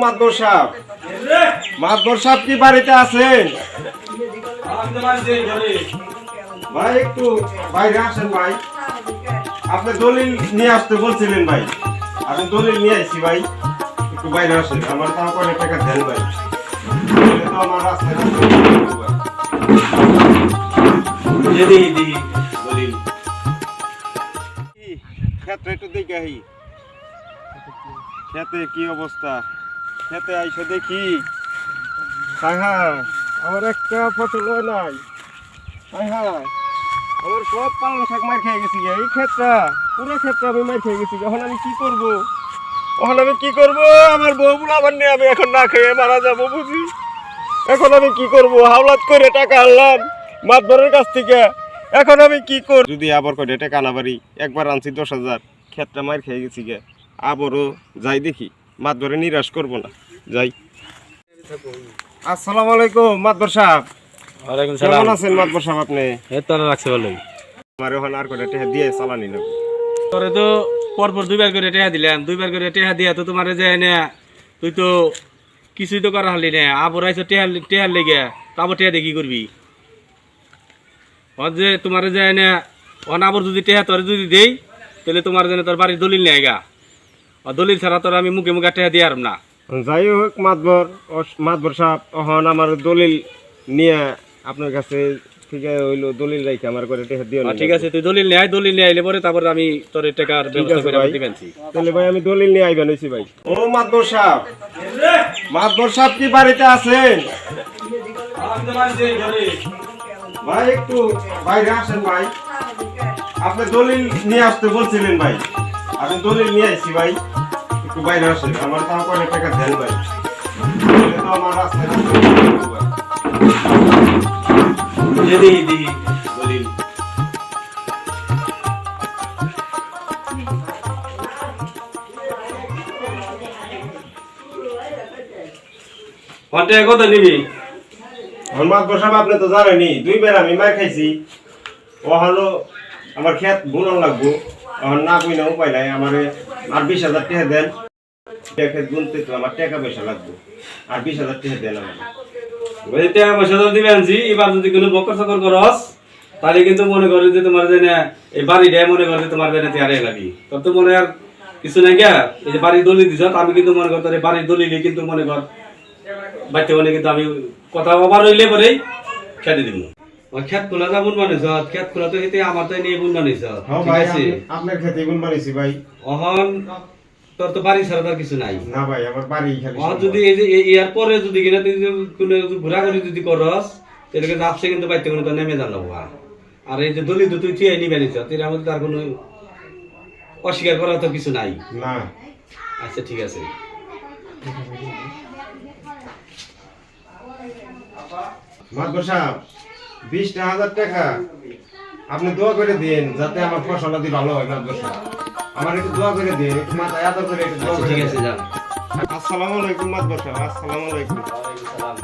মাদবর সাহেব, মাদবর সাহেব কি বাড়িতে আছেন? ভাই একটু বাইরে আসেন ভাই। আপনি দলিল নিয়ে আসতে বলছিলেন ভাই, আপনি দলিল নিয়ে আসছি ভাই, একটু বাইরে আসেন। আমার তাও করে টাকা দেন ভাই, তো আমার রাস্তায় দলিল ক্ষেত্রে একটু দেখে আহি, খেতে কি অবস্থা, খেতে আইসে দেখি হায় হায় আমার একটা ফসল হয় নাই, হায় হায় আমার সব পালং শাক মার খেয়ে গেছি। এই ক্ষেতটা পুরো ক্ষেতটা আমি মার খেয়ে গেছি। এখন আমি কি করব, এখন আমি কি করব? আমার বউগুলো আবার নিয়ে আমি এখন না খেয়ে মারা যাবো বুঝি। এখন আমি কি করব? হাওলাত করে টাকা আনলাম মাতবরের কাছ থেকে, এখন আমি কি করব? যদি আবার করে টাকা না পারি, একবার আনছি 10,000, ক্ষেতটা মার খেয়ে গেছি গে, আবারও যাই দেখি, মাতবরে নিরাশ করব না, যাই। আসসালামু আলাইকুম মাতবর সাহেব। ওয়ালাইকুম কেমন সালাম। আছেন মাতবর সাহেব আপনি? এই তো রাখছে ভালোই। আমার ওখানে আর করে টাকা দিয়ে চালানি না। তোরে তো পরপর দুইবার করে টেহা দিলাম, দুইবার করে টেহা দিয়া তো তোমার যে না তুই তো কিছুই তো করা হলি না, আবার আইসো টেহার লেগে, তারপর টেহা দিয়ে কি করবি? যে তোমার যে না অন আবার যদি টেহা তোর যদি দেই, তাহলে তোমার যেন তোর বাড়ির দলিল নেই গা, দলিল ছাড়া তোর আমি মুখে মুখে টেহা দিয়ে আরম না। যাই হোক মাতবর সাহেব, এখন আমার দলিল নিয়ে আপনার কাছে ঠিক হইলো, দলিল রাখি আমার করে টাকা দিও না। ঠিক আছে, তুই দলিল নিয়ে আয়, দলিল নিয়ে আইলে পরে তারপর আমি তোর টাকার ব্যবস্থা করে দিবেনছি। তাহলে ভাই আমি দলিল নিয়ে আইবেন হইছি ভাই। ও মাতবর সাহেব, মাতবর সাহেব কি বাড়িতে আছেন? ভাই একটু বাইরে আসেন ভাই। আপনি দলিল নিয়ে আসতে বলছিলেন ভাই, আমি দলিল নিয়ে আসছি ভাই, একটু বাইরে আসেন। আমার তাও করে টাকা দেন ভাই, তো আমার রাস্তায় দলিল। কত নিবি? মাতবর সাহেব আপনি তো জানেনই, দুইবার আমি মার খাইছি। ও হলো আমার ক্ষেত বুনন লাগবো, এখন না বুঝলে উপায় নাই। আমার আর 20,000 টাকা দেন, ক্ষেত বুনতে তো আমার টাকা পয়সা লাগবে, আর 20,000 টাকা দেন আমার। টাকা পয়সা তো দিবে আনছি, এবার যদি কোনো বকর সকর করস তাহলে কিন্তু মনে করে যে তোমার যে এই বাড়ি দেয়, মনে করে তোমার যে তেয়ারে লাগি, তোর তো মনে আর কিছু নাই গা। এই যে বাড়ির দলিল দিছ, আমি কিন্তু মনে কর তোর বাড়ির দলিলে কিন্তু মনে কর বাড়তে বলে কিন্তু আমি কথা আবার হইলে পরেই খেতে দিব। খেত খোলা যাবো বানিয়েছ, খেত খোলা তো এতে আমার তো নিয়ে বুন বানিয়েছ, ঠিক আছে? আপনার খেতে বুন বানিয়েছি ভাই। অহন তোর তো বাড়ি ছাড়া তার কিছু নাই না ভাই, আমার বাড়ি খালি। যদি এই যে ইয়ার পরে যদি কিনা তুই কোনো ঘোরাঘুরি যদি করস, তাহলে কিন্তু আপসে কিন্তু বাইতে কোনো তো নেমে জানাবো। আর এই যে দলিল তুই ঠিক নিবে নিছ, তুই আমাদের তার কোনো অস্বীকার করার তো কিছু নাই না। আচ্ছা ঠিক আছে। মাতবর সাহেব, 20,000 টাকা আপনি দোয়া করে দিন যাতে আমার ফসলাদি ভালো হয়। মাতবর সাহেব, আমার একটু দোয়া করে দিন, একটু মাথায় আদর করে একটু দোয়া করে ঠিক দিন। আছে, যা। আসসালামু আলাইকুম মাতবর সাহেব। আসসালামু আলাইকুম। ওয়ালাইকুম সালাম।